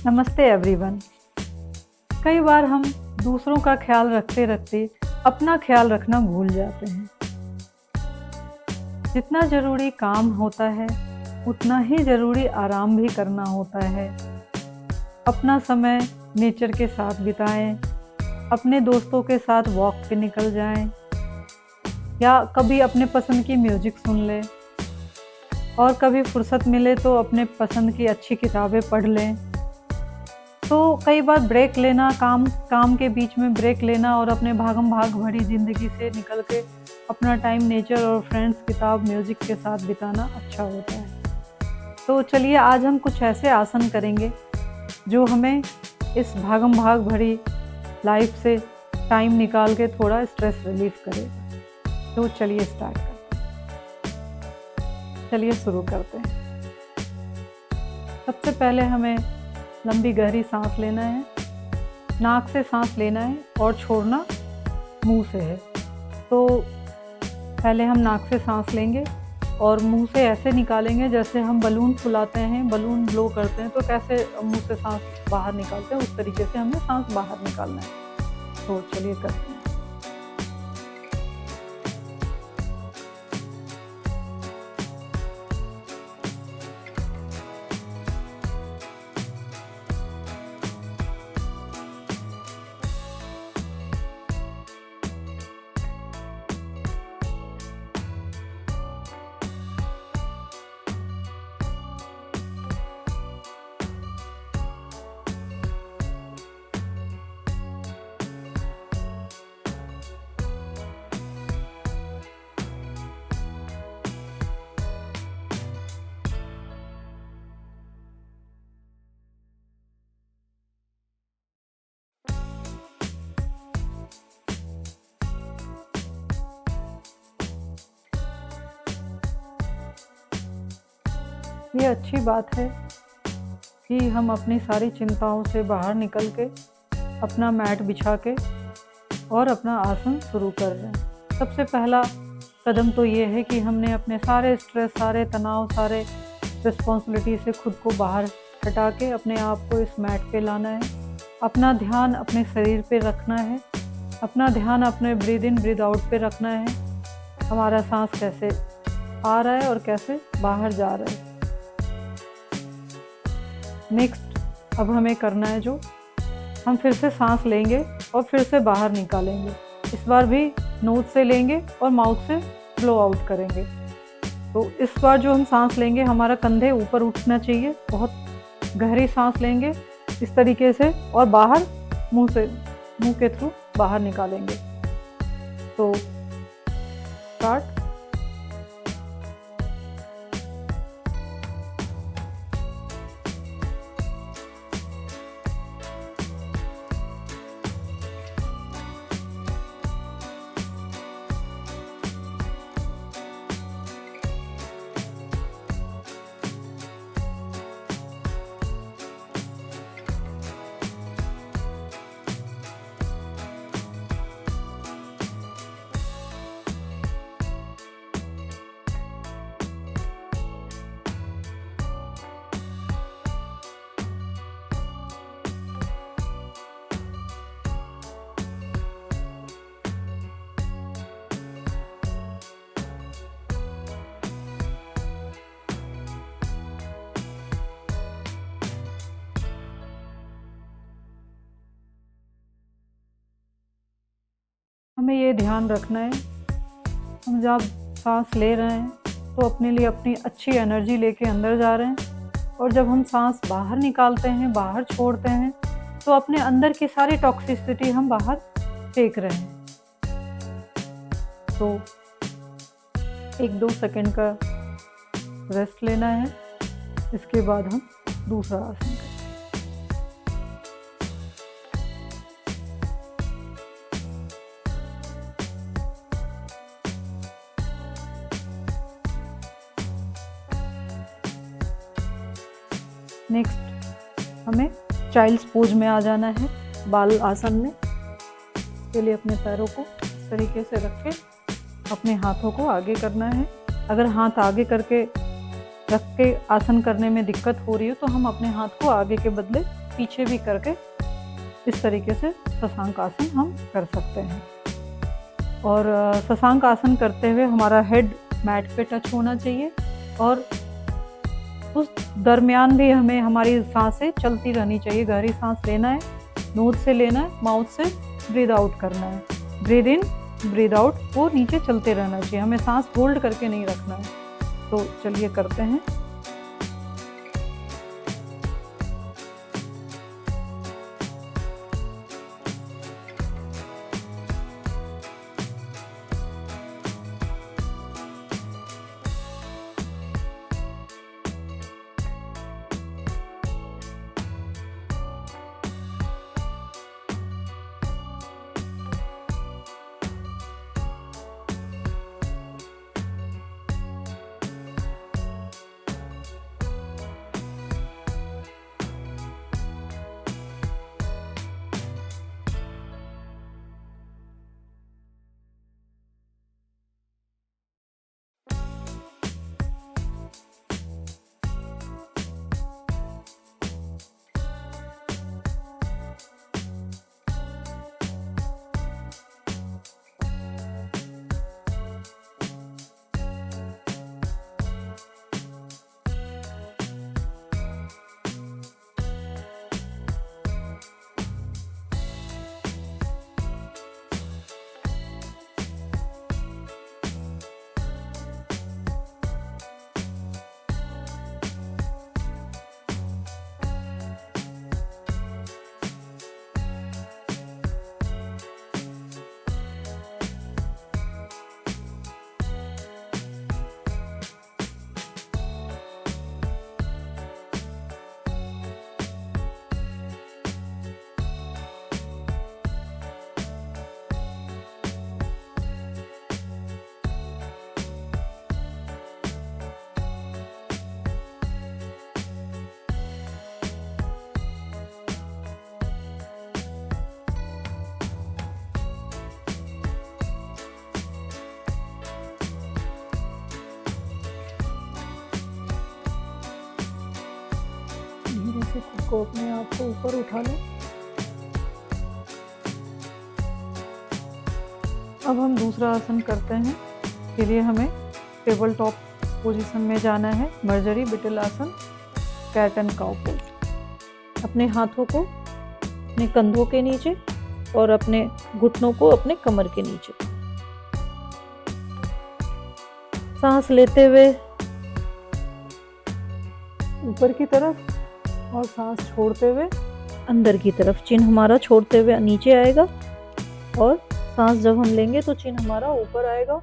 नमस्ते एवरीवन। कई बार हम दूसरों का ख्याल रखते रखते अपना ख्याल रखना भूल जाते हैं। जितना ज़रूरी काम होता है उतना ही ज़रूरी आराम भी करना होता है। अपना समय नेचर के साथ बिताएं, अपने दोस्तों के साथ वॉक पे निकल जाएं या कभी अपने पसंद की म्यूज़िक सुन लें और कभी फुर्सत मिले तो अपने पसंद की अच्छी किताबें पढ़ लें। तो कई बार ब्रेक लेना, काम के बीच में ब्रेक लेना और अपने भागम भाग भरी ज़िंदगी से निकल के अपना टाइम नेचर और फ्रेंड्स, किताब, म्यूज़िक के साथ बिताना अच्छा होता है। तो चलिए आज हम कुछ ऐसे आसन करेंगे जो हमें इस भागम भाग भरी लाइफ से टाइम निकाल के थोड़ा स्ट्रेस रिलीफ करेगा। तो चलिए स्टार्ट करते हैं। चलिए शुरू करते हैं। सबसे पहले हमें लंबी गहरी सांस लेना है। नाक से सांस लेना है और छोड़ना मुंह से है। तो पहले हम नाक से सांस लेंगे और मुंह से ऐसे निकालेंगे जैसे हम बलून फुलाते हैं, बलून ब्लो करते हैं तो कैसे मुंह से सांस बाहर निकालते हैं, उस तरीके से हमें सांस बाहर निकालना है। तो चलिए करते हैं। ये अच्छी बात है कि हम अपनी सारी चिंताओं से बाहर निकल के अपना मैट बिछा के और अपना आसन शुरू कर रहे हैं। सबसे पहला कदम तो ये है कि हमने अपने सारे स्ट्रेस, सारे तनाव, सारे रिस्पॉन्सिबिलिटी से खुद को बाहर हटा के अपने आप को इस मैट पे लाना है। अपना ध्यान अपने शरीर पे रखना है। अपना ध्यान अपने ब्रीद इन ब्रीद आउट पे रखना है। हमारा सांस कैसे आ रहा है और कैसे बाहर जा रहा है। नेक्स्ट अब हमें करना है जो हम फिर से सांस लेंगे और फिर से बाहर निकालेंगे। इस बार भी नोज से लेंगे और माउथ से ब्लो आउट करेंगे। तो इस बार जो हम सांस लेंगे हमारा कंधे ऊपर उठना चाहिए। बहुत गहरी सांस लेंगे इस तरीके से और बाहर मुंह के थ्रू बाहर निकालेंगे। तो स्टार्ट। हमें ये ध्यान रखना है हम जब सांस ले रहे हैं तो अपने लिए अपनी अच्छी एनर्जी लेके अंदर जा रहे हैं और जब हम सांस बाहर निकालते हैं, बाहर छोड़ते हैं तो अपने अंदर की सारी टॉक्सिसिटी हम बाहर फेंक रहे हैं। तो 1-2 सेकंड का रेस्ट लेना है। इसके बाद हम दूसरा आसन करें। नेक्स्ट हमें चाइल्ड्स पोज में आ जाना है, बाल आसन में। इसके लिए अपने पैरों को इस तरीके से रख के अपने हाथों को आगे करना है। अगर हाथ आगे करके रख के आसन करने में दिक्कत हो रही हो तो हम अपने हाथ को आगे के बदले पीछे भी करके इस तरीके से शशांक आसन हम कर सकते हैं। और शशांक आसन करते हुए हमारा हेड मैट पे टच होना चाहिए और उस दरमियान भी हमें हमारी सांसें चलती रहनी चाहिए। गहरी सांस लेना है, नोज से लेना है, माउथ से ब्रीद आउट करना है। ब्रीद इन, ब्रीद आउट, वो नीचे चलते रहना चाहिए, हमें सांस होल्ड करके नहीं रखना है। तो चलिए करते हैं। धीरे से खुद को अपने आप को ऊपर उठा लें। अब हम दूसरा आसन करते हैं। इसके लिए हमें टेबल टॉप पोजीशन में जाना है। मर्जरी बिटल आसन, कैट एंड काउ पोज। अपने हाथों को अपने कंधों के नीचे और अपने घुटनों को अपने कमर के नीचे। सांस लेते हुए ऊपर की तरफ और सांस छोड़ते हुए अंदर की तरफ। चिन्ह हमारा छोड़ते हुए नीचे आएगा और सांस जब हम लेंगे तो चिन्ह हमारा ऊपर आएगा।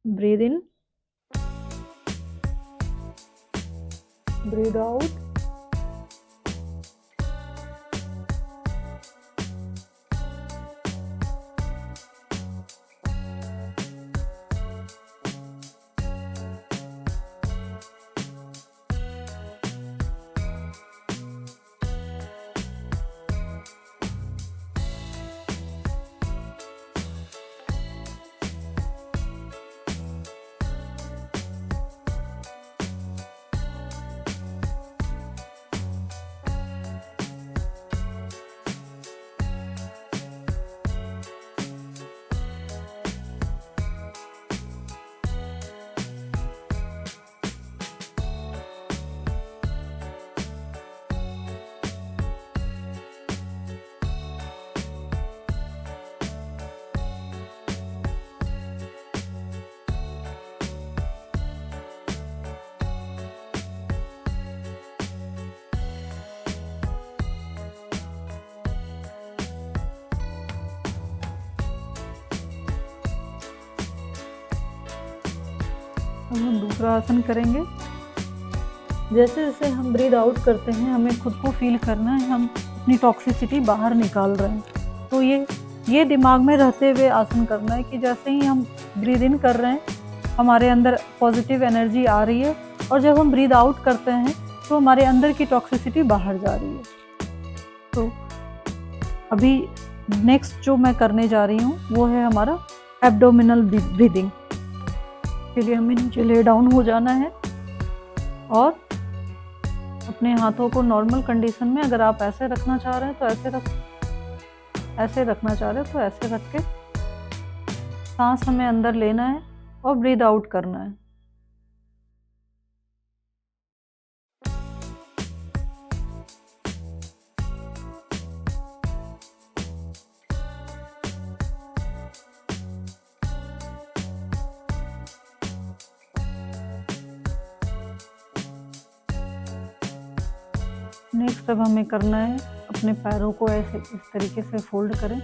Breathe in, breathe out. अब हम दूसरा आसन करेंगे। जैसे जैसे हम ब्रीद आउट करते हैं हमें खुद को फील करना है हम अपनी टॉक्सिसिटी बाहर निकाल रहे हैं। तो ये दिमाग में रहते हुए आसन करना है कि जैसे ही हम ब्रीद इन कर रहे हैं हमारे अंदर पॉजिटिव एनर्जी आ रही है और जब हम ब्रीद आउट करते हैं तो हमारे अंदर की टॉक्सिसिटी बाहर जा रही है। तो अभी नेक्स्ट जो मैं करने जा रही हूँ वो है हमारा एब्डोमिनल ब्रीदिंग। के लिए हमें नीचे ले डाउन हो जाना है और अपने हाथों को नॉर्मल कंडीशन में अगर आप ऐसे रखना चाह रहे हैं तो ऐसे रखना चाह रहे हैं तो ऐसे रख के सांस हमें अंदर लेना है और ब्रीद आउट करना है। नेक्स्ट अब हमें करना है, अपने पैरों को ऐसे इस तरीके से फोल्ड करें,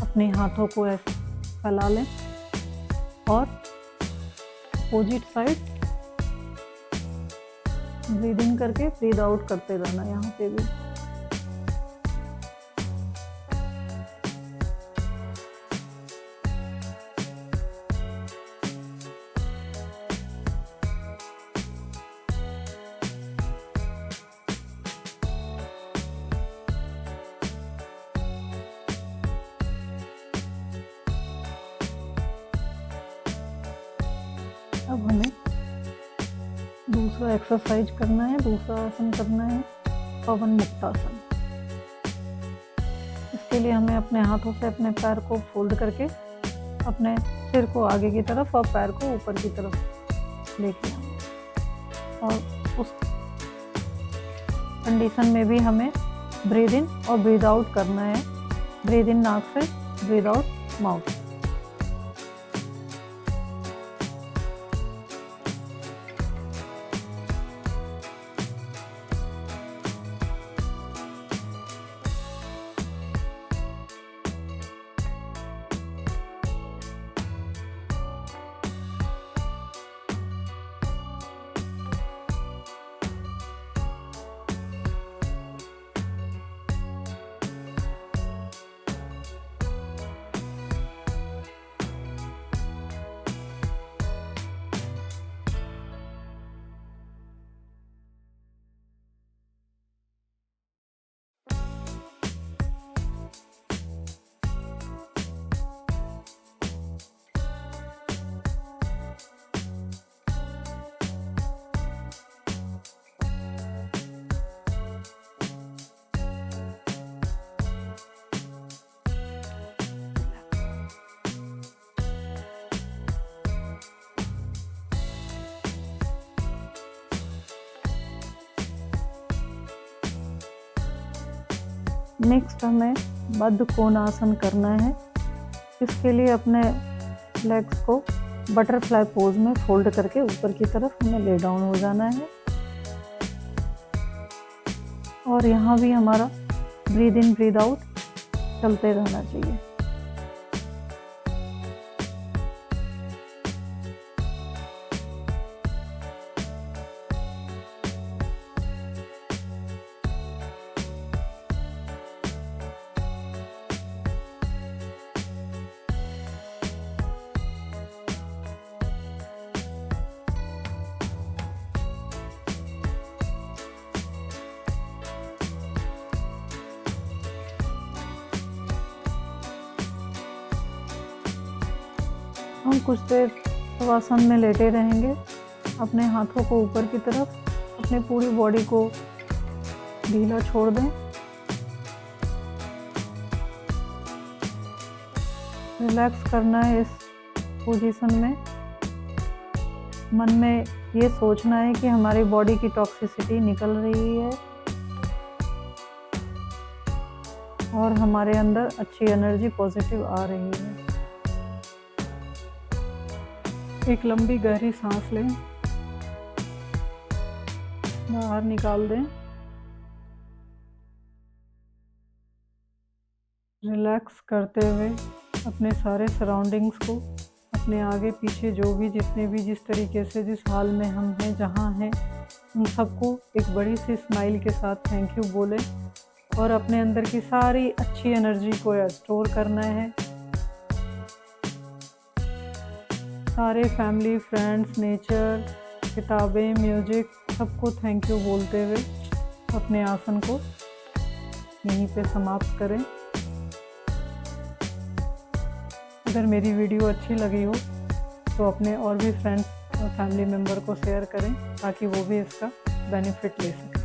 अपने हाथों को ऐसे फैला लें और अपोजिट साइड ब्रीद इन करके ब्रीद आउट करते रहना यहाँ पे भी। अब हमें दूसरा एक्सरसाइज करना है, दूसरा आसन करना है, पवन मुक्तासन। इसके लिए हमें अपने हाथों से अपने पैर को फोल्ड करके अपने सिर को आगे की तरफ और पैर को ऊपर की तरफ लेके आना, और उस कंडीशन में भी हमें ब्रीद इन और ब्रीद आउट करना है। ब्रीद इन नाक से, ब्रीद आउट माउथ। नेक्स्ट हमें बद्ध कोणासन करना है। इसके लिए अपने लेग्स को बटरफ्लाई पोज में फोल्ड करके ऊपर की तरफ हमें ले डाउन हो जाना है, और यहाँ भी हमारा ब्रीद इन ब्रीद आउट चलते रहना चाहिए। हम कुछ देर शवासन में लेटे रहेंगे, अपने हाथों को ऊपर की तरफ, अपनी पूरी बॉडी को ढीला छोड़ दें। रिलैक्स करना है इस पोजीशन में। मन में ये सोचना है कि हमारी बॉडी की टॉक्सिसिटी निकल रही है और हमारे अंदर अच्छी एनर्जी पॉजिटिव आ रही है। एक लंबी गहरी सांस लें, बाहर निकाल दें। रिलैक्स करते हुए अपने सारे सराउंडिंग्स को, अपने आगे पीछे जो भी जितने भी जिस तरीके से जिस हाल में हम हैं, जहाँ हैं, उन सबको एक बड़ी सी स्माइल के साथ थैंक यू बोलें और अपने अंदर की सारी अच्छी एनर्जी को स्टोर करना है। सारे फैमिली, फ्रेंड्स, नेचर, किताबें, म्यूजिक, सबको थैंक यू बोलते हुए अपने आसन को यहीं पे समाप्त करें। अगर मेरी वीडियो अच्छी लगी हो तो अपने और भी फ्रेंड्स और फैमिली मेम्बर को शेयर करें ताकि वो भी इसका बेनिफिट ले सकें।